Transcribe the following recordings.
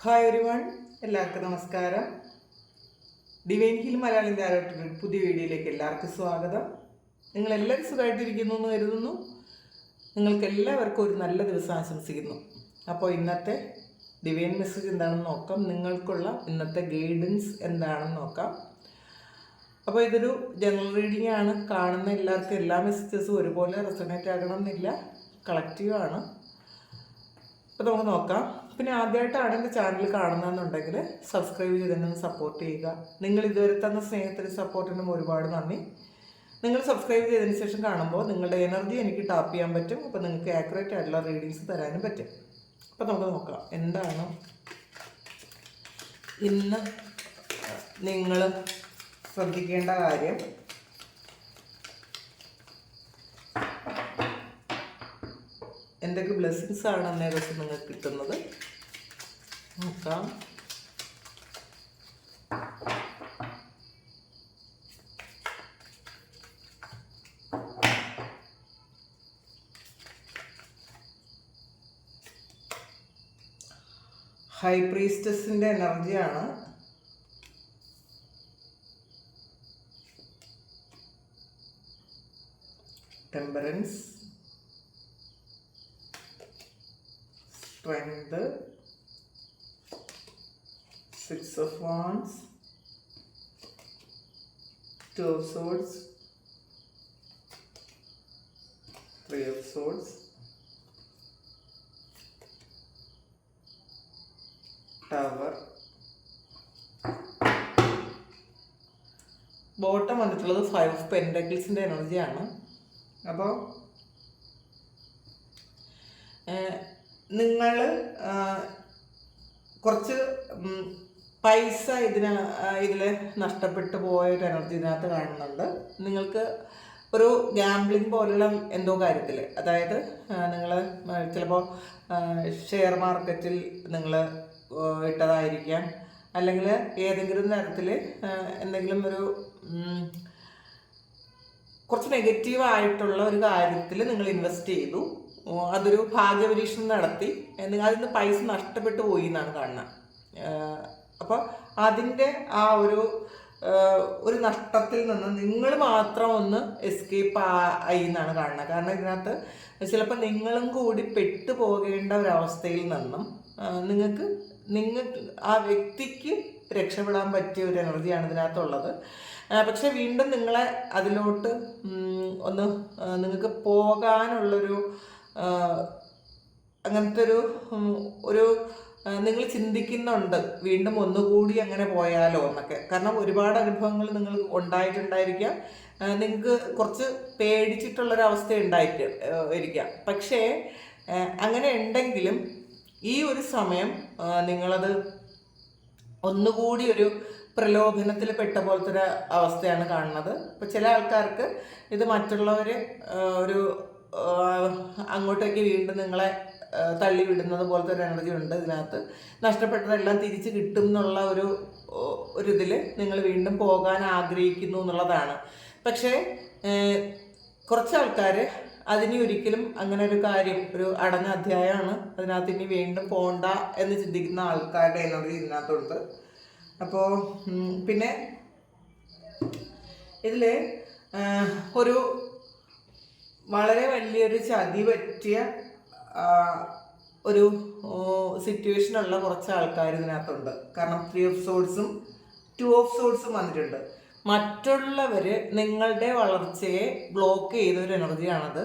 Hi everyone, എല്ലാവർക്കും നമസ്കാരം. Divine heal Malayalam ധാരാട്ടിൻ്റെ പുതിയ വീഡിയോയിലേക്ക് എല്ലാവർക്കും സ്വാഗതം. നിങ്ങളെല്ലാവരും സുഖമായിട്ടിരിക്കുന്നു എന്ന് കരുതുന്നു. നിങ്ങൾക്ക് എല്ലാവർക്കും ഒരു നല്ല ദിവസം ആശംസിക്കുന്നു. അപ്പോൾ ഇന്നത്തെ ഡിവൈൻ മെസ്സേജ് എന്താണെന്ന് നോക്കാം. നിങ്ങൾക്കുള്ള ഇന്നത്തെ ഗൈഡൻസ് എന്താണെന്ന് നോക്കാം. അപ്പോൾ ഇതൊരു ജനറൽ റീഡിംഗ് ആണ്. കാണുന്ന എല്ലാവർക്കും എല്ലാ മെസ്സേജസും ഒരുപോലെ റെസൊണേറ്റ് ആകണം എന്നില്ല, കളക്റ്റീവാണ്. അപ്പോൾ നമുക്ക് നോക്കാം. പിന്നെ ആദ്യമായിട്ടാണ് എൻ്റെ ചാനൽ കാണുന്നതെന്നുണ്ടെങ്കിൽ സബ്സ്ക്രൈബ് ചെയ്ത് തന്നെ സപ്പോർട്ട് ചെയ്യുക. നിങ്ങൾ ഇതുവരെ തന്ന സ്നേഹത്തിനും സപ്പോർട്ടിനും ഒരുപാട് നന്ദി. നിങ്ങൾ സബ്സ്ക്രൈബ് ചെയ്തതിന് ശേഷം കാണുമ്പോൾ നിങ്ങളുടെ എനർജി എനിക്ക് ടാപ്പ് ചെയ്യാൻ പറ്റും. അപ്പോൾ നിങ്ങൾക്ക് ആക്യുറേറ്റ് ആയിട്ടുള്ള റീഡിങ്സ് തരാനും പറ്റും. അപ്പോൾ നമുക്ക് നോക്കാം എന്താണ് ഇന്ന് നിങ്ങൾ ശ്രദ്ധിക്കേണ്ട കാര്യം. എന്തൊക്കെ ബ്ലെസ്സിങ്സ് ആണ് അന്നേ ദിവസം നിങ്ങൾക്ക് കിട്ടുന്നത് നോക്കാം. ഹൈ പ്രീസ്റ്റസിൻ്റെ എനർജിയാണ്. Temperance, strength, 6 of Wands, 2 of Swords, 3 of Swords, Tower. Bottom വന്നിട്ടുള്ളത് 5 of Pentaclesൻ്റെ എനർജിയാണ്. അപ്പോൾ നിങ്ങൾ കുറച്ച് പൈസ ഇതിൽ നഷ്ടപ്പെട്ടു പോയൊരു എനർജി ഇതിനകത്ത് കാണുന്നുണ്ട്. നിങ്ങൾക്ക് ഒരു ഗാംബ്ലിംഗ് പോലുള്ള എന്തോ കാര്യത്തിൽ, അതായത് നിങ്ങൾ ചിലപ്പോൾ ഷെയർ മാർക്കറ്റിൽ നിങ്ങൾ ഇട്ടതായിരിക്കാം, അല്ലെങ്കിൽ ഏതെങ്കിലും തരത്തിൽ എന്തെങ്കിലും ഒരു കുറച്ച് നെഗറ്റീവായിട്ടുള്ള ഒരു കാര്യത്തിൽ നിങ്ങൾ ഇൻവെസ്റ്റ് ചെയ്തു. അതൊരു ഭാഗ്യപരീക്ഷണം നടത്തി, അതിൽ നിന്ന് പൈസ നഷ്ടപ്പെട്ടു പോയി എന്നാണ് കാണുന്നത്. അപ്പോൾ അതിൻ്റെ ആ ഒരു നഷ്ടത്തിൽ നിന്ന് നിങ്ങൾ മാത്രം ഒന്ന് എസ്കേപ്പ് ആയി എന്നാണ് കാണുന്നത്. കാരണം ഇതിനകത്ത് ചിലപ്പോൾ നിങ്ങളും കൂടി പെട്ടു പോകേണ്ട ഒരവസ്ഥയിൽ നിന്നും നിങ്ങൾക്ക് ആ വ്യക്തിക്ക് രക്ഷപ്പെടാൻ പറ്റിയ ഒരു എനർജിയാണ് ഇതിനകത്തുള്ളത്. പക്ഷെ വീണ്ടും നിങ്ങളെ അതിലോട്ട് ഒന്ന് നിങ്ങൾക്ക് പോകാനുള്ളൊരു അങ്ങനത്തെ ഒരു നിങ്ങൾ ചിന്തിക്കുന്നുണ്ട്, വീണ്ടും ഒന്നുകൂടി അങ്ങനെ പോയാലോ എന്നൊക്കെ. കാരണം ഒരുപാട് അനുഭവങ്ങൾ നിങ്ങൾ ഉണ്ടായിട്ടുണ്ടായിരിക്കാം, നിങ്ങൾക്ക് കുറച്ച് പേടിച്ചിട്ടുള്ളൊരവസ്ഥ ഇരിക്കാം. പക്ഷേ അങ്ങനെ ഉണ്ടെങ്കിലും ഈ ഒരു സമയം നിങ്ങളത് ഒന്നുകൂടി ഒരു പ്രലോഭനത്തിൽ പെട്ട പോലത്തെ ഒരു അവസ്ഥയാണ് കാണുന്നത്. അപ്പോൾ ചില ആൾക്കാർക്ക് ഇത് മറ്റുള്ളവർ ഒരു അങ്ങോട്ടേക്ക് വീണ്ടും നിങ്ങളെ തള്ളിവിടുന്നത് പോലത്തെ ഒരു എനർജി ഉണ്ട് ഇതിനകത്ത്. നഷ്ടപ്പെട്ടതെല്ലാം തിരിച്ച് കിട്ടും എന്നുള്ള ഇതിൽ നിങ്ങൾ വീണ്ടും പോകാൻ ആഗ്രഹിക്കുന്നു എന്നുള്ളതാണ്. പക്ഷേ കുറച്ച് ആൾക്കാർ അതിന് ഒരിക്കലും അങ്ങനെ ഒരു കാര്യം, ഒരു അടഞ്ഞ അധ്യായമാണ്, അതിനകത്ത് ഇനി വീണ്ടും പോകണ്ട എന്ന് ചിന്തിക്കുന്ന ആൾക്കാരുടെ എനർജി ഇതിനകത്തുണ്ട്. അപ്പോൾ പിന്നെ ഇതിൽ ഒരു വളരെ വലിയൊരു ചതി പറ്റിയ ഒരു സിറ്റുവേഷനുള്ള കുറച്ച് ആൾക്കാർ ഇതിനകത്തുണ്ട്. കാരണം 3 of Swordsഉം 2 of Swordsഉം വന്നിട്ടുണ്ട്. മറ്റുള്ളവർ നിങ്ങളുടെ വളർച്ചയെ ബ്ലോക്ക് ചെയ്തൊരു എനർജിയാണത്.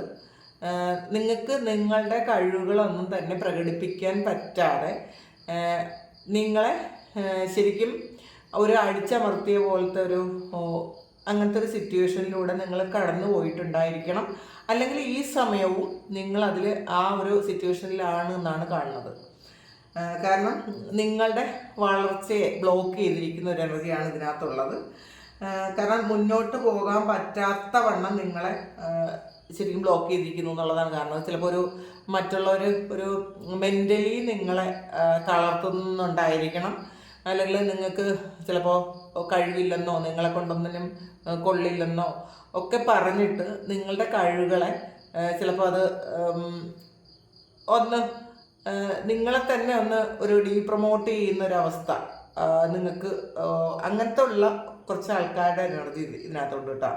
നിങ്ങൾക്ക് നിങ്ങളുടെ കഴിവുകളൊന്നും തന്നെ പ്രകടിപ്പിക്കാൻ പറ്റാതെ നിങ്ങളെ ശരിക്കും ഒരു അടിച്ചമർത്തിയ പോലത്തെ അങ്ങനത്തെ ഒരു സിറ്റുവേഷനിലൂടെ നിങ്ങൾ കടന്നു പോയിട്ടുണ്ടായിരിക്കണം. അല്ലെങ്കിൽ ഈ സമയവും നിങ്ങൾ അതിൽ ആ ഒരു സിറ്റുവേഷനിലാണ് എന്നാണ് കാണുന്നത്. കാരണം നിങ്ങളുടെ വളർച്ചയെ ബ്ലോക്ക് ചെയ്തിരിക്കുന്ന ഒരു എനർജിയാണ് ഇതിനകത്തുള്ളത്. കാരണം മുന്നോട്ട് പോകാൻ പറ്റാത്ത വണ്ണം നിങ്ങളെ ശരിക്കും ബ്ലോക്ക് ചെയ്തിരിക്കുന്നു എന്നുള്ളതാണ് കാണുന്നത്. ചിലപ്പോൾ മറ്റുള്ളവർ ഒരു മെൻ്റലി നിങ്ങളെ തളർത്തുന്നുണ്ടായിരിക്കണം. അല്ലെങ്കിൽ നിങ്ങൾക്ക് ചിലപ്പോൾ കഴിവില്ലെന്നോ നിങ്ങളെ കൊണ്ടൊന്നിനും കൊള്ളില്ലെന്നോ ഒക്കെ പറഞ്ഞിട്ട് നിങ്ങളുടെ കഴിവുകളെ ചിലപ്പോൾ അത് ഒന്ന് നിങ്ങളെ തന്നെ ഒന്ന് ഒരു ഡീപ്രൊമോട്ട് ചെയ്യുന്ന ഒരു അവസ്ഥ നിങ്ങൾക്ക് അങ്ങനത്തെ ഉള്ള കുറച്ച് ആൾക്കാരുടെ എനർജി ഇതിനകത്തുണ്ട് കേട്ടോ.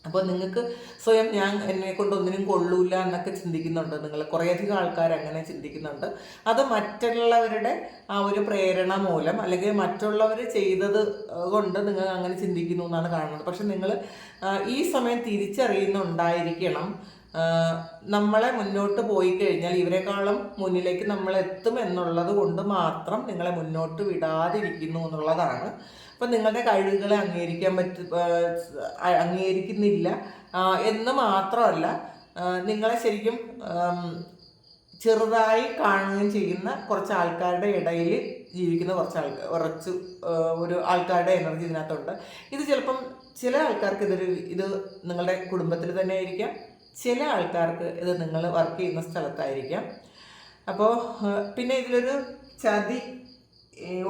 അപ്പോൾ നിങ്ങൾക്ക് സ്വയം ഞാൻ എന്നെ കൊണ്ട് ഒന്നിനും കൊള്ളൂല എന്നൊക്കെ ചിന്തിക്കുന്നുണ്ട്. നിങ്ങൾ കുറേയധികം ആൾക്കാർ അങ്ങനെ ചിന്തിക്കുന്നുണ്ട്. അത് മറ്റുള്ളവരുടെ ആ ഒരു പ്രേരണ മൂലം അല്ലെങ്കിൽ മറ്റുള്ളവർ ചെയ്തത് കൊണ്ട് നിങ്ങൾ അങ്ങനെ ചിന്തിക്കുന്നു എന്നാണ് കാണുന്നത്. പക്ഷെ നിങ്ങൾ ഈ സമയം തിരിച്ചറിയുന്നുണ്ടായിരിക്കണം, നമ്മളെ മുന്നോട്ട് പോയി കഴിഞ്ഞാൽ ഇവരെക്കാളും മുന്നിലേക്ക് നമ്മൾ എത്തും എന്നുള്ളത് കൊണ്ട് മാത്രം നിങ്ങളെ മുന്നോട്ട് വിടാതിരിക്കുന്നു എന്നുള്ളതാണ്. അപ്പം നിങ്ങളുടെ കഴിവുകളെ അംഗീകരിക്കുന്നില്ല എന്ന് മാത്രമല്ല, നിങ്ങളെ ശരിക്കും ചെറുതായി കാണുകയും ചെയ്യുന്ന കുറച്ച് ആൾക്കാരുടെ ഇടയിൽ ജീവിക്കുന്ന കുറച്ച് ഒരു ആൾക്കാരുടെ എനർജി ഇതിനകത്തുണ്ട്. ഇത് ചിലപ്പം ചില ആൾക്കാർക്ക് ഇത് നിങ്ങളുടെ കുടുംബത്തിൽ തന്നെ ആയിരിക്കാം, ചില ആൾക്കാർക്ക് ഇത് നിങ്ങൾ വർക്ക് ചെയ്യുന്ന സ്ഥലത്തായിരിക്കാം. അപ്പോൾ പിന്നെ ഇതിലൊരു ചതി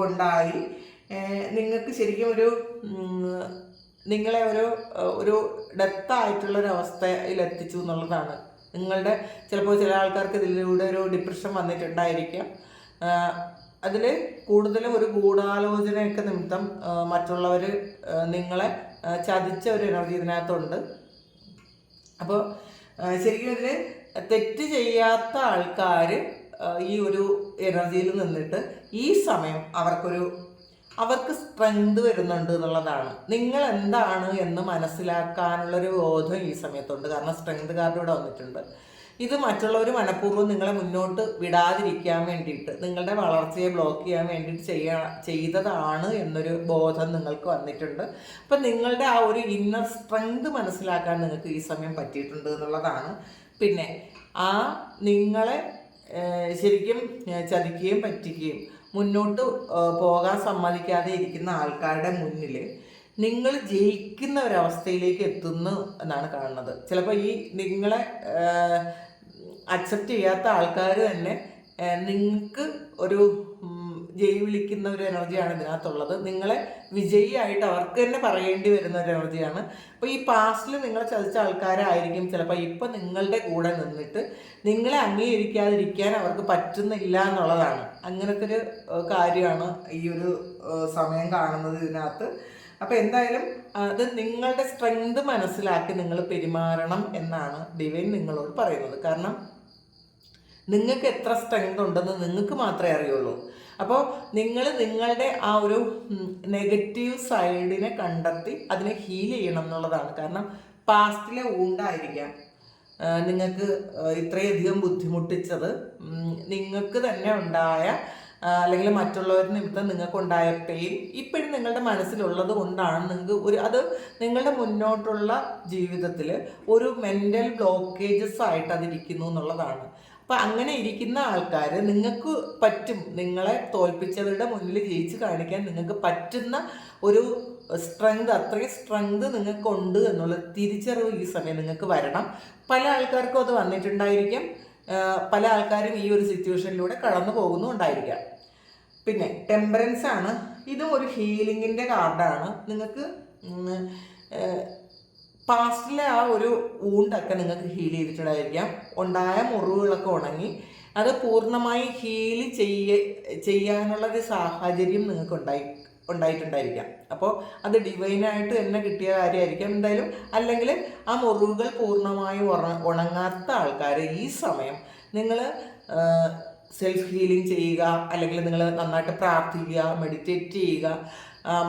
ഉണ്ടായി നിങ്ങൾക്ക് ശരിക്കും നിങ്ങളെ ഒരു ഡെത്തായിട്ടുള്ളൊരവസ്ഥയിൽ എത്തിച്ചു എന്നുള്ളതാണ്. നിങ്ങളുടെ ചിലപ്പോൾ ചില ആൾക്കാർക്ക് ഇതിലൂടെ ഒരു ഡിപ്രഷൻ വന്നിട്ടുണ്ടായിരിക്കാം. അതിൽ കൂടുതലും ഒരു ഗൂഢാലോചനയൊക്കെ നിമിത്തം മറ്റുള്ളവർ നിങ്ങളെ ചതിച്ച ഒരു എനർജി ഇതിനകത്തുണ്ട്. അപ്പോൾ ശരിക്കും ഇതിൽ തെറ്റ് ചെയ്യാത്ത ആൾക്കാർ ഈ ഒരു എനർജിയിൽ നിന്നിട്ട് ഈ സമയം അവർക്ക് സ്ട്രെങ്ത് വരുന്നുണ്ട് എന്നുള്ളതാണ്. നിങ്ങൾ എന്താണ് എന്ന് മനസ്സിലാക്കാനുള്ളൊരു ബോധം ഈ സമയത്തുണ്ട്. കാരണം സ്ട്രെങ്ത് കാർഡ് ഇവിടെ വന്നിട്ടുണ്ട്. ഇത് മറ്റുള്ളവർ മനഃപൂർവ്വം നിങ്ങളെ മുന്നോട്ട് വിടാതിരിക്കാൻ വേണ്ടിയിട്ട്, നിങ്ങളുടെ വളർച്ചയെ ബ്ലോക്ക് ചെയ്യാൻ വേണ്ടിയിട്ട് ചെയ്തതാണ് എന്നൊരു ബോധം നിങ്ങൾക്ക് വന്നിട്ടുണ്ട്. അപ്പം നിങ്ങളുടെ ആ ഒരു ഇന്നർ സ്ട്രെങ്ത് മനസ്സിലാക്കാൻ നിങ്ങൾക്ക് ഈ സമയം പറ്റിയിട്ടുണ്ട് എന്നുള്ളതാണ്. പിന്നെ നിങ്ങളെ ശരിക്കും ചതിക്കുകയും പറ്റിക്കുകയും മുന്നോട്ട് പോകാൻ സമ്മതിക്കാതെ ഇരിക്കുന്ന ആൾക്കാരുടെ മുന്നിൽ നിങ്ങൾ ജയിക്കുന്ന ഒരവസ്ഥയിലേക്ക് എത്തുന്നു എന്നാണ് കാണുന്നത്. ചിലപ്പോൾ ഈ നിങ്ങളെ അക്സെപ്റ്റ് ചെയ്യാത്ത ആൾക്കാർ തന്നെ നിങ്ങൾക്ക് ഒരു ജയ് വിളിക്കുന്ന ഒരു എനർജിയാണ് ഇതിനകത്തുള്ളത്. നിങ്ങളെ വിജയിയായിട്ട് അവർക്ക് തന്നെ പറയേണ്ടി വരുന്ന ഒരു എനർജിയാണ്. അപ്പോൾ ഈ പാസ്റ്റിൽ നിങ്ങളെ ചതിച്ച ആൾക്കാരായിരിക്കും ചിലപ്പോൾ ഇപ്പം നിങ്ങളുടെ കൂടെ നിന്നിട്ട് നിങ്ങളെ അംഗീകരിക്കാതിരിക്കാൻ അവർക്ക് പറ്റുന്നില്ല എന്നുള്ളതാണ്. അങ്ങനത്തെ ഒരു കാര്യമാണ് ഈ ഒരു സമയം കാണുന്നത് ഇതിനകത്ത്. അപ്പോൾ എന്തായാലും അത് നിങ്ങളുടെ സ്ട്രെങ്ത് മനസ്സിലാക്കി നിങ്ങൾ പെരുമാറണം എന്നാണ് ഡിവൈൻ നിങ്ങളോട് പറയുന്നത്. കാരണം നിങ്ങൾക്ക് എത്ര സ്ട്രെങ്ത് ഉണ്ടെന്ന് നിങ്ങൾക്ക് മാത്രമേ അറിയുള്ളൂ. അപ്പോൾ നിങ്ങളുടെ ആ ഒരു നെഗറ്റീവ് സൈഡിനെ കണ്ടെത്തി അതിനെ ഹീൽ ചെയ്യണം എന്നുള്ളതാണ്. കാരണം പാസ്റ്റിലെ ഊണ്ടായിരിക്കാം നിങ്ങൾക്ക് ഇത്രയധികം ബുദ്ധിമുട്ടിച്ചത്. നിങ്ങൾക്ക് തന്നെ ഉണ്ടായ അല്ലെങ്കിൽ മറ്റുള്ളവർ നിമിത്തം നിങ്ങൾക്കുണ്ടായ പെയിൻ ഇപ്പോഴും നിങ്ങളുടെ മനസ്സിലുള്ളത് കൊണ്ടാണ് നിങ്ങൾക്ക് അത് നിങ്ങളുടെ മുന്നോട്ടുള്ള ജീവിതത്തിൽ ഒരു മെൻ്റൽ ബ്ലോക്കേജസ് ആയിട്ട് അതിരിക്കുന്നു എന്നുള്ളതാണ്. അപ്പം അങ്ങനെ ഇരിക്കുന്ന ആൾക്കാർ നിങ്ങൾക്ക് പറ്റും, നിങ്ങളെ തോൽപ്പിച്ചവരുടെ മുന്നിൽ ജയിച്ച് കാണിക്കാൻ നിങ്ങൾക്ക് പറ്റുന്ന ഒരു സ്ട്രെങ്ത്, അത്രയും സ്ട്രെങ്ത് നിങ്ങൾക്കുണ്ട് എന്നുള്ള തിരിച്ചറിവ് ഈ സമയം നിങ്ങൾക്ക് വരണം. പല ആൾക്കാർക്കും അത് വന്നിട്ടുണ്ടായിരിക്കാം, പല ആൾക്കാരും ഈ ഒരു സിറ്റുവേഷനിലൂടെ കടന്നു പോകുന്നുണ്ടായിരിക്കാം. പിന്നെ ടെമ്പറൻസ് ആണ്, ഇതും ഒരു ഹീലിങ്ങിൻ്റെ കാർഡാണ്. നിങ്ങൾക്ക് പാസ്റ്റിലെ ആ ഒരു ഊണ്ടൊക്കെ നിങ്ങൾക്ക് ഹീൽ ചെയ്തിട്ടുണ്ടായിരിക്കാം. ഉണ്ടായ മുറിവുകളൊക്കെ ഉണങ്ങി അത് പൂർണ്ണമായി ഹീൽ ചെയ്യാനുള്ളൊരു സാഹചര്യം നിങ്ങൾക്ക് ഉണ്ടായിട്ടുണ്ടായിരിക്കാം. അപ്പോൾ അത് ഡിവൈനായിട്ട് തന്നെ കിട്ടിയ കാര്യമായിരിക്കാം എന്തായാലും. അല്ലെങ്കിൽ ആ മുറിവുകൾ പൂർണ്ണമായി ഉണങ്ങാത്ത ആൾക്കാർ ഈ സമയം നിങ്ങൾ സെൽഫ് ഹീലിംഗ് ചെയ്യുക, അല്ലെങ്കിൽ നിങ്ങൾ നന്നായിട്ട് പ്രാർത്ഥിക്കുക, മെഡിറ്റേറ്റ് ചെയ്യുക.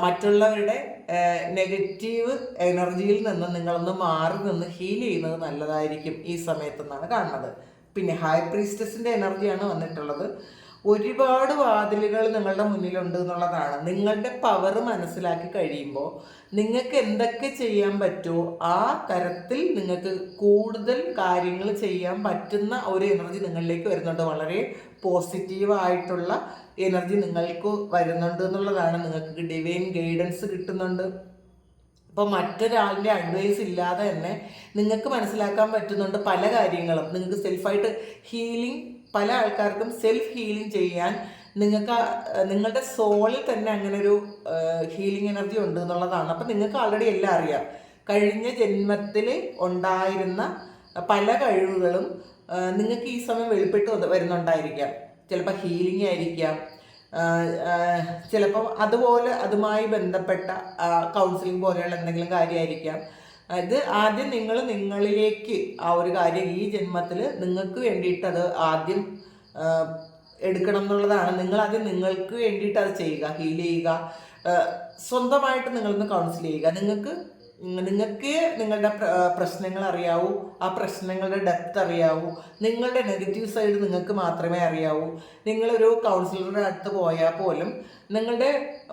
മറ്റുള്ളവരുടെ നെഗറ്റീവ് എനർജിയിൽ നിന്ന് നിങ്ങളൊന്ന് മാറി നിന്ന് ഹീൽ ചെയ്യുന്നത് നല്ലതായിരിക്കും ഈ സമയത്തെന്നാണ് കാണുന്നത്. പിന്നെ ഹൈ പ്രീസ്റ്റസിൻ്റെ എനർജിയാണ് വന്നിട്ടുള്ളത്. ഒരുപാട് വാതിലുകൾ നിങ്ങളുടെ മുന്നിലുണ്ട് എന്നുള്ളതാണ്. നിങ്ങളുടെ പവർ മനസ്സിലാക്കി കഴിയുമ്പോൾ നിങ്ങൾക്ക് എന്തൊക്കെ ചെയ്യാൻ പറ്റുമോ ആ തരത്തിൽ നിങ്ങൾക്ക് കൂടുതൽ കാര്യങ്ങൾ ചെയ്യാൻ പറ്റുന്ന ഒരു എനർജി നിങ്ങളിലേക്ക് വരുന്നുണ്ട്. വളരെ പോസിറ്റീവായിട്ടുള്ള എനർജി നിങ്ങൾക്ക് വരുന്നുണ്ട് എന്നുള്ളതാണ്. നിങ്ങൾക്ക് ഡിവൈൻ ഗൈഡൻസ് കിട്ടുന്നുണ്ട്. അപ്പോൾ മറ്റൊരാളുടെ അഡ്വൈസ് ഇല്ലാതെ തന്നെ നിങ്ങൾക്ക് മനസ്സിലാക്കാൻ പറ്റുന്നുണ്ട് പല കാര്യങ്ങളും. നിങ്ങൾക്ക് സെൽഫായിട്ട് ഹീലിംഗ്, പല ആൾക്കാർക്കും സെൽഫ് ഹീലിംഗ് ചെയ്യാൻ നിങ്ങളുടെ സോളിൽ തന്നെ അങ്ങനെ ഒരു ഹീലിംഗ് എനർജി ഉണ്ട് എന്നുള്ളതാണ്. അപ്പം നിങ്ങൾക്ക് ആൾറെഡി എല്ലാം അറിയാം. കഴിഞ്ഞ ജന്മത്തിൽ ഉണ്ടായിരുന്ന പല കഴിവുകളും നിങ്ങൾക്ക് ഈ സമയം വെളിപ്പെട്ട് വരുന്നുണ്ടായിരിക്കാം. ചിലപ്പോൾ ഹീലിംഗ് ആയിരിക്കാം, ചിലപ്പം അതുമായി ബന്ധപ്പെട്ട കൗൺസിലിംഗ് പോലെയുള്ള എന്തെങ്കിലും കാര്യമായിരിക്കാം. ഇത് ആദ്യം നിങ്ങൾ നിങ്ങളിലേക്ക് ആ ഒരു കാര്യം ഈ ജന്മത്തിൽ നിങ്ങൾക്ക് വേണ്ടിയിട്ട് അത് ആദ്യം എടുക്കണം എന്നുള്ളതാണ്. നിങ്ങളാദ്യം നിങ്ങൾക്ക് വേണ്ടിയിട്ട് അത് ചെയ്യുക, ഹീൽ ചെയ്യുക, സ്വന്തമായിട്ട് നിങ്ങളൊന്ന് കൗൺസിൽ ചെയ്യുക. നിങ്ങൾക്ക് നിങ്ങളുടെ പ്രശ്നങ്ങൾ അറിയാവൂ, ആ പ്രശ്നങ്ങളുടെ ഡെപ്ത് അറിയാവൂ, നിങ്ങളുടെ നെഗറ്റീവ് സൈഡ് നിങ്ങൾക്ക് മാത്രമേ അറിയാവൂ. നിങ്ങളൊരു കൗൺസിലറുടെ അടുത്ത് പോയാൽ പോലും നിങ്ങളുടെ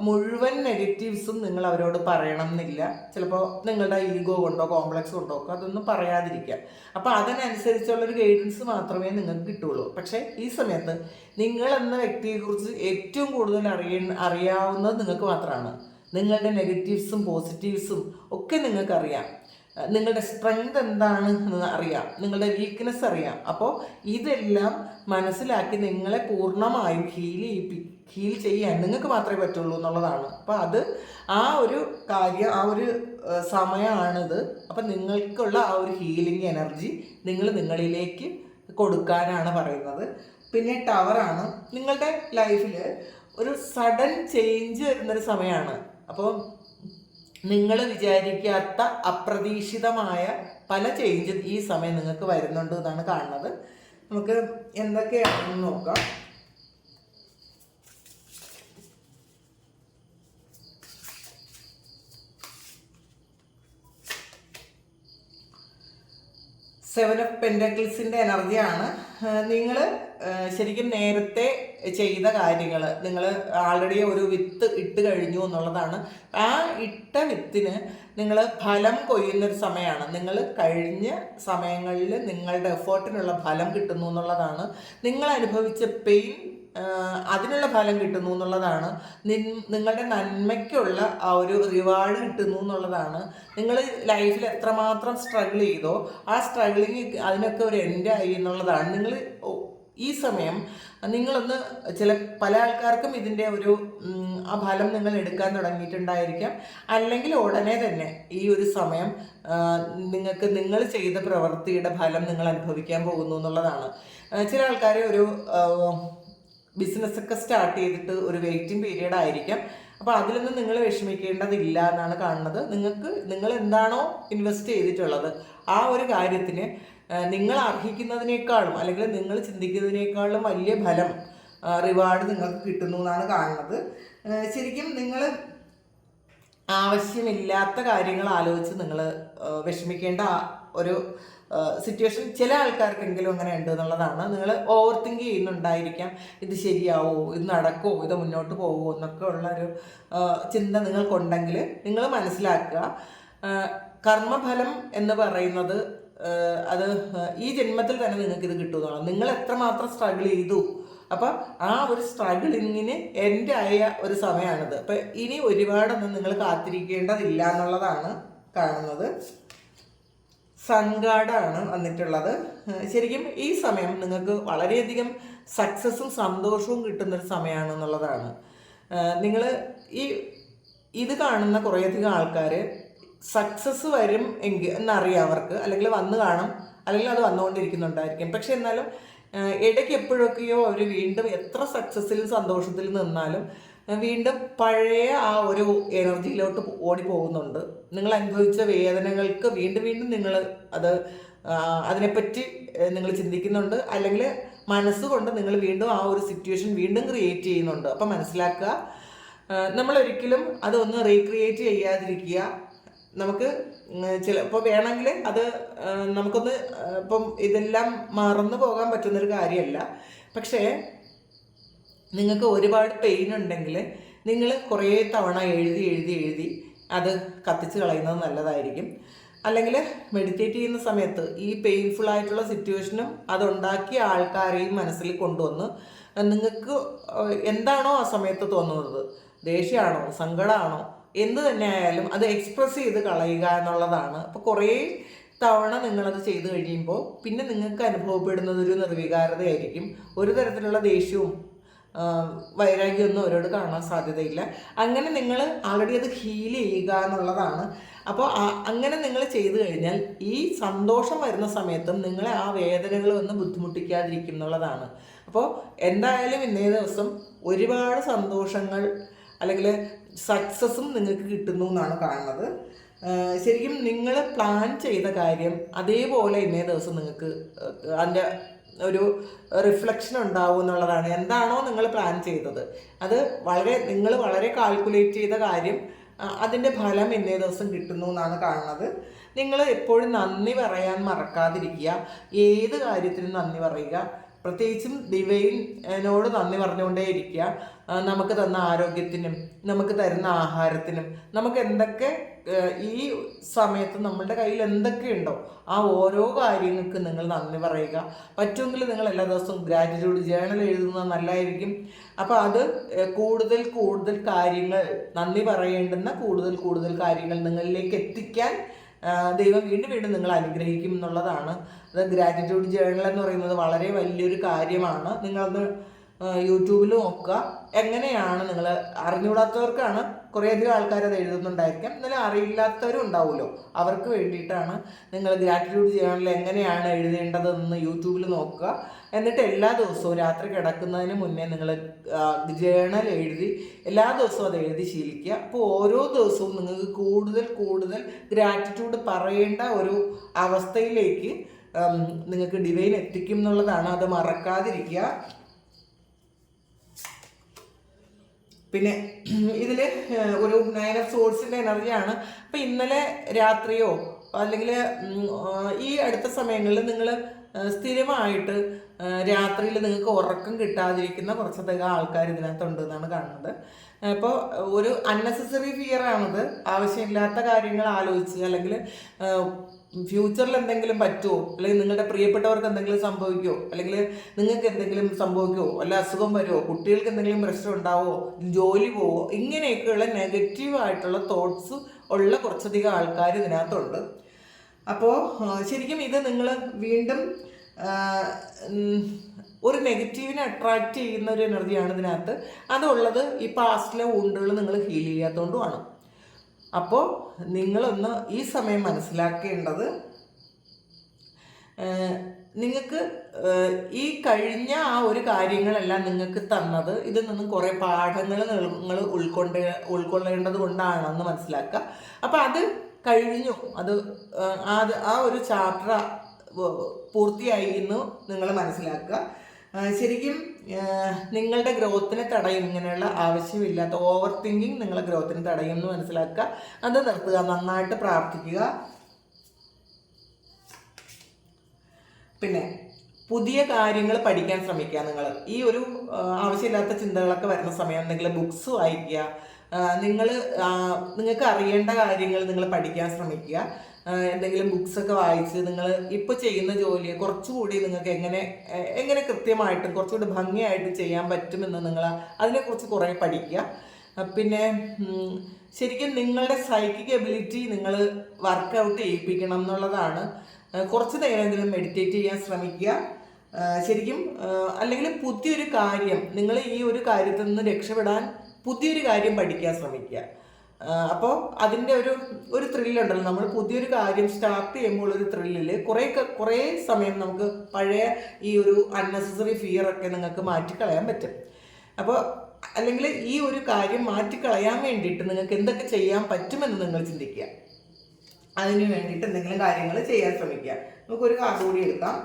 മുഴുവൻ നെഗറ്റീവ്സും നിങ്ങൾ അവരോട് പറയണം എന്നില്ല. ചിലപ്പോൾ നിങ്ങളുടെ ഈഗോ കൊണ്ടോ കോംപ്ലക്സ് കൊണ്ടോ ഒക്കെ അതൊന്നും പറയാതിരിക്കാം. അപ്പോൾ അതിനനുസരിച്ചുള്ളൊരു ഗൈഡൻസ് മാത്രമേ നിങ്ങൾക്ക് കിട്ടുള്ളൂ. പക്ഷേ ഈ സമയത്ത് നിങ്ങൾ എന്ന വ്യക്തിയെക്കുറിച്ച് ഏറ്റവും കൂടുതൽ അറിയാവുന്നത് നിങ്ങൾക്ക് മാത്രമാണ്. നിങ്ങളുടെ നെഗറ്റീവ്സും പോസിറ്റീവ്സും ഒക്കെ നിങ്ങൾക്കറിയാം. നിങ്ങളുടെ സ്ട്രെങ്ത് എന്താണെന്ന് അറിയാം, നിങ്ങളുടെ വീക്ക്നെസ് അറിയാം. അപ്പോൾ ഇതെല്ലാം മനസ്സിലാക്കി നിങ്ങളെ പൂർണ്ണമായും ഹീൽ ചെയ്യാൻ നിങ്ങൾക്ക് മാത്രമേ പറ്റുള്ളൂ എന്നുള്ളതാണ്. അപ്പോൾ ആ ഒരു കാര്യം, ആ ഒരു സമയമാണിത്. അപ്പം നിങ്ങൾക്കുള്ള ആ ഒരു ഹീലിംഗ് എനർജി നിങ്ങളിലേക്ക് കൊടുക്കാനാണ് പറയുന്നത്. പിന്നെ ടവറാണ്. നിങ്ങളുടെ ലൈഫിൽ ഒരു സഡൻ ചേഞ്ച് വരുന്നൊരു സമയമാണ്. അപ്പോൾ നിങ്ങൾ വിചാരിക്കാത്ത അപ്രതീക്ഷിതമായ പല ചേഞ്ചും ഈ സമയം നിങ്ങൾക്ക് വരുന്നുണ്ട് എന്നാണ് കാണുന്നത്. നമുക്ക് എന്തൊക്കെയാണെന്ന് നോക്കാം. സെവൻ ഓഫ് പെൻറ്റക്കിൾസിൻ്റെ എനർജിയാണ്. നിങ്ങൾ ശരിക്കും നേരത്തെ ചെയ്ത കാര്യങ്ങൾ നിങ്ങൾ ആൾറെഡി ഒരു വിത്ത് ഇട്ട് കഴിഞ്ഞു എന്നുള്ളതാണ്. ആ ഇട്ട വിത്തിന് നിങ്ങൾ ഫലം കൊയ്യുന്നൊരു സമയമാണ്. നിങ്ങൾ കഴിഞ്ഞ സമയങ്ങളിൽ നിങ്ങളുടെ എഫേർട്ടിനുള്ള ഫലം കിട്ടുന്നു എന്നുള്ളതാണ്. നിങ്ങൾ അനുഭവിച്ച പെയിൻ അതിനുള്ള ഫലം കിട്ടുന്നു എന്നുള്ളതാണ്. നിങ്ങളുടെ നന്മയ്ക്കുള്ള ആ ഒരു റിവാർഡ് കിട്ടുന്നു എന്നുള്ളതാണ്. നിങ്ങൾ ലൈഫിൽ എത്രമാത്രം സ്ട്രഗിൾ ചെയ്തോ ആ സ്ട്രഗിളിങ് അതിനൊക്കെ ഒരു എൻഡായി എന്നുള്ളതാണ്. നിങ്ങൾ ഈ സമയം നിങ്ങളൊന്ന് പല ആൾക്കാർക്കും ഇതിൻ്റെ ആ ഫലം നിങ്ങൾ എടുക്കാൻ തുടങ്ങിയിട്ടുണ്ടായിരിക്കാം. അല്ലെങ്കിൽ ഉടനെ തന്നെ ഈ ഒരു സമയം നിങ്ങൾ ചെയ്ത പ്രവൃത്തിയുടെ ഫലം നിങ്ങൾ അനുഭവിക്കാൻ പോകുന്നു എന്നുള്ളതാണ്. ചില ആൾക്കാർ ഒരു ബിസിനസ്സൊക്കെ സ്റ്റാർട്ട് ചെയ്തിട്ട് ഒരു വെയിറ്റിംഗ് പീരീഡ് ആയിരിക്കാം. അപ്പോൾ അതിലൊന്നും നിങ്ങൾ വിഷമിക്കേണ്ടതില്ല എന്നാണ് കാണുന്നത്. നിങ്ങൾ എന്താണോ ഇൻവെസ്റ്റ് ചെയ്തിട്ടുള്ളത് ആ ഒരു കാര്യത്തിന് നിങ്ങൾ അർഹിക്കുന്നതിനേക്കാളും അല്ലെങ്കിൽ നിങ്ങൾ ചിന്തിക്കുന്നതിനേക്കാളും വലിയ ഫലം, റിവാർഡ് നിങ്ങൾക്ക് കിട്ടുന്നു എന്നാണ് കാണുന്നത്. ശരിക്കും നിങ്ങൾ ആവശ്യമില്ലാത്ത കാര്യങ്ങൾ ആലോചിച്ച് നിങ്ങൾ വിഷമിക്കേണ്ട ഒരു സിറ്റുവേഷൻ ചില ആൾക്കാർക്കെങ്കിലും അങ്ങനെ ഉണ്ട് എന്നുള്ളതാണ്. നിങ്ങൾ ഓവർ തിങ്ക് ചെയ്യുന്നുണ്ടായിരിക്കാം. ഇത് ശരിയാവോ, ഇത് നടക്കുമോ, ഇത് മുന്നോട്ട് പോകുമോ എന്നൊക്കെ ഉള്ളൊരു ചിന്ത നിങ്ങൾക്കുണ്ടെങ്കിൽ നിങ്ങൾ മനസ്സിലാക്കുക, കർമ്മഫലം എന്ന് പറയുന്നത് അത് ഈ ജന്മത്തിൽ തന്നെ നിങ്ങൾക്കിത് കിട്ടുമെന്നാണ്. നിങ്ങൾ എത്രമാത്രം സ്ട്രഗിൾ ചെയ്തു, അപ്പം ആ ഒരു സ്ട്രഗിളിങ്ങിന് എൻ്റെ ആയ ഒരു സമയമാണിത്. അപ്പം ഇനി ഒരുപാടൊന്നും നിങ്ങൾ കാത്തിരിക്കേണ്ടതില്ല എന്നുള്ളതാണ് കാണുന്നത്. സങ്കാടാണ് വന്നിട്ടുള്ളത്. ശരിക്കും ഈ സമയം നിങ്ങൾക്ക് വളരെയധികം സക്സസ്സും സന്തോഷവും കിട്ടുന്നൊരു സമയമാണെന്നുള്ളതാണ്. നിങ്ങൾ ഇത് കാണുന്ന കുറേയധികം ആൾക്കാർ സക്സസ് വരും എന്നറിയാം അവർക്ക്, അല്ലെങ്കിൽ വന്ന് കാണും, അല്ലെങ്കിൽ അത് വന്നുകൊണ്ടിരിക്കുന്നുണ്ടായിരിക്കും. പക്ഷെ എന്നാലും ഇടയ്ക്ക് എപ്പോഴൊക്കെയോ അവർ വീണ്ടും എത്ര സക്സസ്സിലും സന്തോഷത്തിലും നിന്നാലും വീണ്ടും പഴയ ആ ഒരു എനർജിയിലോട്ട് ഓടിപ്പോകുന്നുണ്ട്. നിങ്ങൾ അനുഭവിച്ച വേദനകൾക്ക് വീണ്ടും വീണ്ടും നിങ്ങൾ അതിനെപ്പറ്റി നിങ്ങൾ ചിന്തിക്കുന്നുണ്ട്, അല്ലെങ്കിൽ മനസ്സുകൊണ്ട് നിങ്ങൾ വീണ്ടും ആ ഒരു സിറ്റുവേഷൻ വീണ്ടും ക്രിയേറ്റ് ചെയ്യുന്നുണ്ട്. അപ്പം മനസ്സിലാക്കുക, നമ്മളൊരിക്കലും അതൊന്ന് റീക്രിയേറ്റ് ചെയ്യാതിരിക്കുക. നമുക്ക് ചിലപ്പോൾ വേണമെങ്കിൽ അത് നമുക്കൊന്ന് ഇപ്പം ഇതെല്ലാം മറന്നു പോകാൻ പറ്റുന്നൊരു കാര്യമല്ല. പക്ഷേ നിങ്ങൾക്ക് ഒരുപാട് പെയിൻ ഉണ്ടെങ്കിൽ നിങ്ങൾ കുറേ തവണ എഴുതി അത് കത്തിച്ച് കളയുന്നത് നല്ലതായിരിക്കും. അല്ലെങ്കിൽ മെഡിറ്റേറ്റ് ചെയ്യുന്ന സമയത്ത് ഈ പെയിൻഫുള്ളായിട്ടുള്ള സിറ്റുവേഷനും അതുണ്ടാക്കിയ ആൾക്കാരെയും മനസ്സിൽ കൊണ്ടുവന്ന് നിങ്ങൾക്ക് എന്താണോ ആ സമയത്ത് തോന്നുന്നത്, ദേഷ്യമാണോ സങ്കടമാണോ എന്ത് തന്നെ ആയാലും അത് എക്സ്പ്രസ് ചെയ്ത് കളയുക എന്നുള്ളതാണ്. അപ്പോൾ കുറേ തവണ നിങ്ങളത് ചെയ്ത് കഴിയുമ്പോൾ പിന്നെ നിങ്ങൾക്ക് അനുഭവപ്പെടുന്നത് ഒരു നിർവികാരതയായിരിക്കും. ഒരു തരത്തിലുള്ള ദേഷ്യവും വൈരാഗ്യമൊന്നും അവരോട് കാണാൻ സാധ്യതയില്ല. അങ്ങനെ നിങ്ങൾ ആൾറെഡി അത് ഹീൽ ചെയ്യുക എന്നുള്ളതാണ്. അപ്പോൾ അങ്ങനെ നിങ്ങൾ ചെയ്തു കഴിഞ്ഞാൽ ഈ സന്തോഷം വരുന്ന സമയത്തും നിങ്ങളെ ആ വേദനകൾ വന്ന് ബുദ്ധിമുട്ടിക്കാതിരിക്കും എന്നുള്ളതാണ്. അപ്പോൾ എന്തായാലും ഇന്നേ ദിവസം ഒരുപാട് സന്തോഷങ്ങൾ അല്ലെങ്കിൽ സക്സസ്സും നിങ്ങൾക്ക് കിട്ടുന്നു എന്നാണ് കാണുന്നത്. ശരിക്കും നിങ്ങൾ പ്ലാൻ ചെയ്ത കാര്യം അതേപോലെ ഇന്നേ ദിവസം നിങ്ങൾക്ക് അതിൻ്റെ ഒരു റിഫ്ലക്ഷൻ ഉണ്ടാവും എന്നുള്ളതാണ്. എന്താണോ നിങ്ങൾ പ്ലാൻ ചെയ്തത് അത് നിങ്ങൾ വളരെ കാൽക്കുലേറ്റ് ചെയ്ത കാര്യം അതിൻ്റെ ഫലം ഇന്നേ ദിവസം കിട്ടുന്നു എന്നാണ് കാണുന്നത്. നിങ്ങൾ എപ്പോഴും നന്ദി പറയാൻ മറക്കാതിരിക്കുക. ഏത് കാര്യത്തിനും നന്ദി പറയുക. പ്രത്യേകിച്ചും ഡിവൈനോട് നന്ദി പറഞ്ഞുകൊണ്ടേ ഇരിക്കുക. നമുക്ക് തന്ന ആരോഗ്യത്തിനും നമുക്ക് തരുന്ന ആഹാരത്തിനും നമുക്ക് എന്തൊക്കെ ഈ സമയത്ത് നമ്മളുടെ കയ്യിൽ എന്തൊക്കെയുണ്ടോ ആ ഓരോ കാര്യങ്ങൾക്ക് നിങ്ങൾ നന്ദി പറയുക. പറ്റുമെങ്കിൽ നിങ്ങൾ എല്ലാ ദിവസവും ഗ്രാറ്റിറ്റ്യൂഡ് ജേണൽ എഴുതുന്നത് നല്ലതായിരിക്കും. അപ്പോൾ അത് കൂടുതൽ കൂടുതൽ കാര്യങ്ങൾ നന്ദി പറയേണ്ടുന്ന കൂടുതൽ കാര്യങ്ങൾ നിങ്ങളിലേക്ക് എത്തിക്കാൻ ദൈവം വീണ്ടും വീണ്ടും നിങ്ങൾ അനുഗ്രഹിക്കും എന്നുള്ളതാണ്. അത് ഗ്രാറ്റിറ്റ്യൂഡ് ജേണൽ എന്ന് പറയുന്നത് വളരെ വലിയൊരു കാര്യമാണ്. നിങ്ങളത് യൂട്യൂബിൽ നോക്കുക. എങ്ങനെയാണ് നിങ്ങൾ അറിഞ്ഞുകൂടാത്തവർക്കാണ് കുറേയധികം ആൾക്കാരത് എഴുതുന്നുണ്ടായിരിക്കാം, എന്നാലും അറിയില്ലാത്തവരും ഉണ്ടാവുമല്ലോ, അവർക്ക് വേണ്ടിയിട്ടാണ് നിങ്ങൾ ഗ്രാറ്റിറ്റ്യൂഡ് ജേണൽ എങ്ങനെയാണ് എഴുതേണ്ടതെന്ന് യൂട്യൂബിൽ നോക്കുക. എന്നിട്ട് എല്ലാ ദിവസവും രാത്രി കിടക്കുന്നതിന് മുന്നേ നിങ്ങൾ ജേണൽ എഴുതി എല്ലാ ദിവസവും അത് എഴുതി ശീലിക്കുക. അപ്പോൾ ഓരോ ദിവസവും നിങ്ങൾക്ക് കൂടുതൽ ഗ്രാറ്റിറ്റ്യൂഡ് പറയേണ്ട ഒരു അവസ്ഥയിലേക്ക് നിങ്ങൾക്ക് ഡിവൈൻ എത്തിക്കും എന്നുള്ളതാണ്. അത് മറക്കാതിരിക്കുക. പിന്നെ ഇതിൽ ഒരു 9 ഓഫ് സോഴ്സിൻ്റെ എനർജിയാണ്. അപ്പോൾ ഇന്നലെ രാത്രിയോ അല്ലെങ്കിൽ ഈ അടുത്ത സമയങ്ങളിൽ നിങ്ങൾ സ്ഥിരമായിട്ട് രാത്രിയിൽ നിങ്ങൾക്ക് ഉറക്കം കിട്ടാതിരിക്കുന്ന കുറച്ചധികം ആൾക്കാർ ഇതിനകത്തുണ്ട് എന്നാണ് കാണുന്നത്. അപ്പോൾ ഒരു അൺനെസസറി ഫിയറാണിത്. ആവശ്യമില്ലാത്ത കാര്യങ്ങൾ ആലോചിച്ച് അല്ലെങ്കിൽ ഫ്യൂച്ചറിൽ എന്തെങ്കിലും പറ്റുമോ, അല്ലെങ്കിൽ നിങ്ങളുടെ പ്രിയപ്പെട്ടവർക്ക് എന്തെങ്കിലും സംഭവിക്കുമോ, അല്ലെങ്കിൽ നിങ്ങൾക്ക് എന്തെങ്കിലും സംഭവിക്കുമോ, അല്ല അസുഖം വരുമോ, കുട്ടികൾക്ക് എന്തെങ്കിലും പ്രശ്നം ഉണ്ടാവുമോ, ജോലി പോവോ, ഇങ്ങനെയൊക്കെയുള്ള നെഗറ്റീവായിട്ടുള്ള തോട്ട്സ് ഉള്ള കുറച്ചധികം ആൾക്കാർ ഇതിനകത്തുണ്ട്. അപ്പോൾ ശരിക്കും ഇത് നിങ്ങൾ വീണ്ടും ഒരു നെഗറ്റീവിനെ അട്രാക്റ്റ് ചെയ്യുന്ന ഒരു എനർജിയാണ് ഇതിനകത്ത്. അതുള്ളത് ഈ പാസ്റ്റിലെ വൂണ്ടുകൾ നിങ്ങൾ ഹീൽ ചെയ്യാത്തതുകൊണ്ടുമാണ്. അപ്പോൾ നിങ്ങളൊന്ന് ഈ സമയം മനസ്സിലാക്കേണ്ടത്, നിങ്ങൾക്ക് ഈ കഴിഞ്ഞ ആ ഒരു കാര്യങ്ങളെല്ലാം നിങ്ങൾക്ക് തന്നത് ഇതിൽ നിന്നും കുറേ പാഠങ്ങൾ നിങ്ങൾ ഉൾക്കൊള്ളേണ്ടത് കൊണ്ടാണെന്ന് മനസ്സിലാക്കുക. അപ്പോൾ അത് കഴിഞ്ഞു, അത് ആ ഒരു ചാപ്റ്റർ പൂർത്തിയായി എന്ന് നിങ്ങൾ മനസ്സിലാക്കുക. ശരിക്കും നിങ്ങളുടെ ഗ്രോത്തിനെ തടയും, ഇങ്ങനെയുള്ള ആവശ്യമില്ലാത്ത ഓവർ തിങ്കിങ് നിങ്ങളുടെ ഗ്രോത്തിനെ തടയും എന്ന് മനസ്സിലാക്കുക. അത് നിർത്തുക, നന്നായിട്ട് പ്രാർത്ഥിക്കുക. പിന്നെ പുതിയ കാര്യങ്ങൾ പഠിക്കാൻ ശ്രമിക്കുക. ഈ ഒരു ആവശ്യമില്ലാത്ത ചിന്തകളൊക്കെ വരുന്ന സമയം എന്തെങ്കിലും ബുക്സ് വായിക്കുക. നിങ്ങൾക്ക് അറിയേണ്ട കാര്യങ്ങൾ നിങ്ങൾ പഠിക്കാൻ ശ്രമിക്കുക. എന്തെങ്കിലും ബുക്സൊക്കെ വായിച്ച് നിങ്ങൾ ഇപ്പോൾ ചെയ്യുന്ന ജോലിയെ കുറച്ചുകൂടി നിങ്ങൾക്ക് എങ്ങനെ കൃത്യമായിട്ടും കുറച്ചുകൂടി ഭംഗിയായിട്ട് ചെയ്യാൻ പറ്റുമെന്ന് നിങ്ങൾ അതിനെക്കുറിച്ച് കുറേ പഠിക്കുക. പിന്നെ ശരിക്കും നിങ്ങളുടെ സൈക്കിക് എബിലിറ്റി നിങ്ങൾ വർക്കൗട്ട് ചെയ്യിപ്പിക്കണം എന്നുള്ളതാണ്. കുറച്ച് നേരമെങ്കിലും മെഡിറ്റേറ്റ് ചെയ്യാൻ ശ്രമിക്കുക. ശരിക്കും അല്ലെങ്കിൽ പുതിയൊരു കാര്യം, നിങ്ങൾ ഈ ഒരു കാര്യത്തിൽ നിന്ന് രക്ഷപ്പെടാൻ പുതിയൊരു കാര്യം പഠിക്കാൻ ശ്രമിക്കുക. അപ്പോൾ അതിൻ്റെ ഒരു ത്രില്ലുണ്ടല്ലോ, നമ്മൾ പുതിയൊരു കാര്യം സ്റ്റാർട്ട് ചെയ്യുമ്പോൾ ഒരു ത്രില്ലിൽ കുറേ സമയം നമുക്ക് പഴയ ഈ ഒരു അൺനെസസറി ഫിയറൊക്കെ നിങ്ങൾക്ക് മാറ്റിക്കളയാൻ പറ്റും. അപ്പോൾ അല്ലെങ്കിൽ ഈ ഒരു കാര്യം മാറ്റിക്കളയാൻ വേണ്ടിയിട്ട് നിങ്ങൾക്ക് എന്തൊക്കെ ചെയ്യാൻ പറ്റുമെന്ന് നിങ്ങൾ ചിന്തിക്കുക. അതിന് വേണ്ടിയിട്ട് എന്തെങ്കിലും കാര്യങ്ങൾ ചെയ്യാൻ ശ്രമിക്കുക. നമുക്കൊരു കാർഡ് കൂടി എടുക്കാം.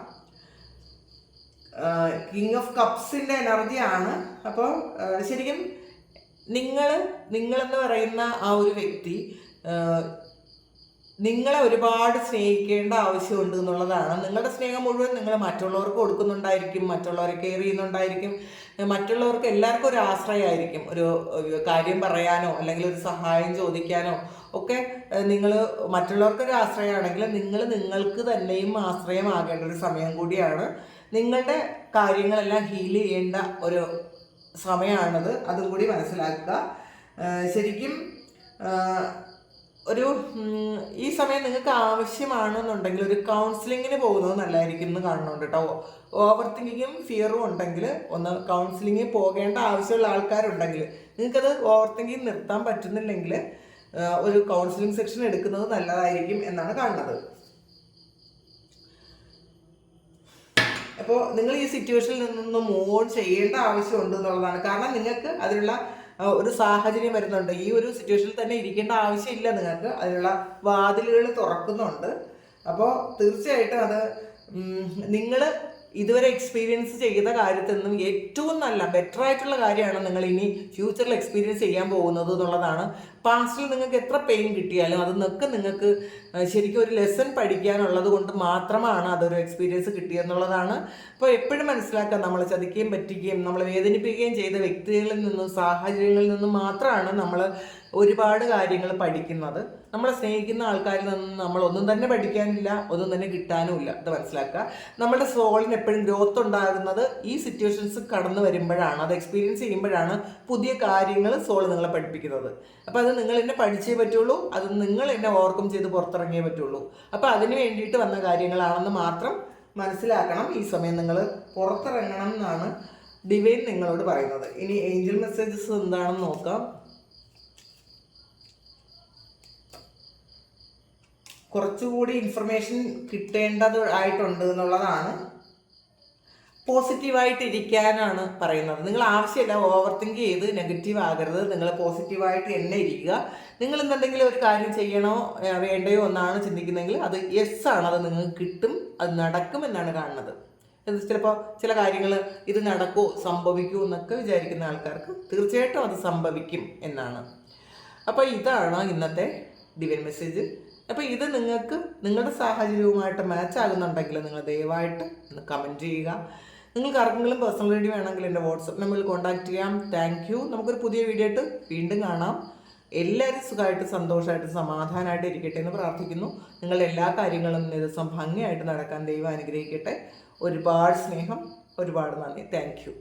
കിങ് ഓഫ് കപ്സിൻ്റെ എനർജിയാണ്. അപ്പോൾ ശരിക്കും നിങ്ങളെന്ന് പറയുന്ന ആ ഒരു വ്യക്തി നിങ്ങളെ ഒരുപാട് സ്നേഹിക്കേണ്ട ആവശ്യമുണ്ട് എന്നുള്ളതാണ്. നിങ്ങളുടെ സ്നേഹം മുഴുവൻ നിങ്ങൾ മറ്റുള്ളവർക്ക് കൊടുക്കുന്നുണ്ടായിരിക്കും, മറ്റുള്ളവരെ കെയർ ചെയ്യുന്നുണ്ടായിരിക്കും, മറ്റുള്ളവർക്ക് എല്ലാവർക്കും ഒരു ആശ്രയമായിരിക്കും. ഒരു കാര്യം പറയാനോ അല്ലെങ്കിൽ ഒരു സഹായം ചോദിക്കാനോ ഒക്കെ നിങ്ങൾ മറ്റുള്ളവർക്കൊരു ആശ്രയമാണെങ്കിൽ നിങ്ങൾക്ക് തന്നെയും ആശ്രയമാകേണ്ട ഒരു സമയം കൂടിയാണ്. നിങ്ങളുടെ കാര്യങ്ങളെല്ലാം ഹീൽ ചെയ്യേണ്ട ഒരു സമയമാണത്, അതും കൂടി മനസ്സിലാക്കുക. ശരിക്കും ഈ സമയം നിങ്ങൾക്ക് ആവശ്യമാണെന്നുണ്ടെങ്കിൽ ഒരു കൗൺസിലിങ്ങിന് പോകുന്നത് നല്ലതായിരിക്കും എന്ന് കാണുന്നുണ്ട് കേട്ടോ. ഓവർ തിങ്കിങ്ങും ഫിയറും ഉണ്ടെങ്കിൽ ഒന്ന് കൗൺസിലിങ്ങിൽ പോകേണ്ട ആവശ്യമുള്ള ആൾക്കാരുണ്ടെങ്കിൽ, നിങ്ങൾക്കത് ഓവർ തിങ്കിങ് നിർത്താൻ പറ്റുന്നില്ലെങ്കിൽ ഒരു കൗൺസിലിംഗ് സെക്ഷൻ എടുക്കുന്നത് നല്ലതായിരിക്കും എന്നാണ് കാണുന്നത്. അപ്പോൾ നിങ്ങൾ ഈ സിറ്റുവേഷനിൽ നിന്ന് മൂവ് ഓൺ ചെയ്യേണ്ട ആവശ്യമുണ്ട് എന്നുള്ളതാണ്. കാരണം നിങ്ങൾക്ക് അതിനുള്ള ഒരു സാഹചര്യം വരുന്നുണ്ട്. ഈ ഒരു സിറ്റുവേഷനിൽ തന്നെ ഇരിക്കേണ്ട ആവശ്യമില്ല, നിങ്ങൾക്ക് അതിനുള്ള വാതിലുകൾ തുറക്കുന്നുണ്ട്. അപ്പോൾ തീർച്ചയായിട്ടും അത് നിങ്ങൾ ഇതുവരെ എക്സ്പീരിയൻസ് ചെയ്ത കാര്യത്തിൽ നിന്നും ഏറ്റവും നല്ല ബെറ്റർ ആയിട്ടുള്ള കാര്യമാണ് നിങ്ങൾ ഇനി ഫ്യൂച്ചറിൽ എക്സ്പീരിയൻസ് ചെയ്യാൻ പോകുന്നത് എന്നുള്ളതാണ്. പാസ്റ്റിൽ നിങ്ങൾക്ക് എത്ര പെയിൻ കിട്ടിയാലും അത് നിങ്ങൾക്ക് ശരിക്കും ഒരു ലെസൺ പഠിക്കാനുള്ളത് കൊണ്ട് മാത്രമാണ് അതൊരു എക്സ്പീരിയൻസ് കിട്ടിയെന്നുള്ളതാണ്. അപ്പോൾ എപ്പോഴും മനസ്സിലാക്കുക, നമ്മൾ ചതിക്കുകയും പറ്റിക്കുകയും നമ്മൾ വേദനിപ്പിക്കുകയും ചെയ്ത വ്യക്തികളിൽ നിന്നും സാഹചര്യങ്ങളിൽ നിന്നും മാത്രമാണ് നമ്മൾ ഒരുപാട് കാര്യങ്ങൾ പഠിക്കുന്നത്. നമ്മളെ സ്നേഹിക്കുന്ന ആൾക്കാരിൽ നിന്ന് നമ്മളൊന്നും തന്നെ പഠിക്കാനില്ല, ഒന്നും തന്നെ കിട്ടാനുമില്ല. അത് മനസ്സിലാക്കുക. നമ്മുടെ സോളിന് എപ്പോഴും ഗ്രോത്ത് ഉണ്ടാകുന്നത് ഈ സിറ്റുവേഷൻസ് കടന്നു വരുമ്പോഴാണ്, അത് എക്സ്പീരിയൻസ് ചെയ്യുമ്പോഴാണ് പുതിയ കാര്യങ്ങൾ സോൾ നിങ്ങളെ പഠിപ്പിക്കുന്നത്. അപ്പോൾ അത് നിങ്ങൾ എന്നെ പഠിച്ചേ പറ്റുള്ളൂ, അത് നിങ്ങൾ എന്നെ ഓവർകം ചെയ്ത് പുറത്തിറങ്ങിയേ പറ്റുള്ളൂ. അപ്പോൾ അതിന് വേണ്ടിയിട്ട് വന്ന കാര്യങ്ങളാണെന്ന് മാത്രം മനസ്സിലാക്കണം. ഈ സമയം നിങ്ങൾ പുറത്തിറങ്ങണം എന്നാണ് ഡിവൈൻ നിങ്ങളോട് പറയുന്നത്. ഇനി ഏഞ്ചൽ മെസ്സേജസ് എന്താണെന്ന് നോക്കാം. കുറച്ചുകൂടി ഇൻഫർമേഷൻ കിട്ടേണ്ടത് ആയിട്ടുണ്ട് എന്നുള്ളതാണ്. പോസിറ്റീവായിട്ട് ഇരിക്കാനാണ് പറയുന്നത്. നിങ്ങൾ ആവശ്യമില്ല ഓവർ തിങ്ക് ചെയ്ത് നെഗറ്റീവ് ആകരുത്. നിങ്ങൾ പോസിറ്റീവായിട്ട് തന്നെ ഇരിക്കുക. നിങ്ങൾ എന്തെങ്കിലും ഒരു കാര്യം ചെയ്യണോ വേണ്ടയോ എന്നാണ് ചിന്തിക്കുന്നതെങ്കിൽ അത് യെസ് ആണ്, അത് നിങ്ങൾക്ക് കിട്ടും, അത് നടക്കും എന്നാണ് കാണുന്നത്. ചിലപ്പോൾ ചില കാര്യങ്ങൾ ഇത് നടക്കുമോ സംഭവിക്കുമോ എന്നൊക്കെ വിചാരിക്കുന്ന ആൾക്കാർക്ക് തീർച്ചയായിട്ടും അത് സംഭവിക്കും എന്നാണ്. അപ്പോൾ ഇതാണ് ഇന്നത്തെ ഡിവൈൻ മെസ്സേജ്. അപ്പോൾ ഇത് നിങ്ങൾക്ക് നിങ്ങളുടെ സാഹചര്യവുമായിട്ട് മാച്ച് ആകുന്നുണ്ടെങ്കിൽ നിങ്ങൾ ദയവായിട്ട് ഒന്ന് കമൻറ്റ് ചെയ്യുക. നിങ്ങൾക്ക് ആർക്കെങ്കിലും പേഴ്സണൽ റീഡിംഗ് വേണമെങ്കിൽ എൻ്റെ വാട്സപ്പ് നമ്പറിൽ കോൺടാക്റ്റ് ചെയ്യാം. Thank you. നമുക്കൊരു പുതിയ വീഡിയോ ആയിട്ട് വീണ്ടും കാണാം. എല്ലാവരും സുഖമായിട്ട് സന്തോഷമായിട്ട് സമാധാനമായിട്ട് ഇരിക്കട്ടെ എന്ന് പ്രാർത്ഥിക്കുന്നു. നിങ്ങളുടെ എല്ലാ കാര്യങ്ങളും ദിവസം ഭംഗിയായിട്ട് നടക്കാൻ ദൈവം അനുഗ്രഹിക്കട്ടെ. ഒരുപാട് സ്നേഹം, ഒരുപാട് നന്ദി. Thank you.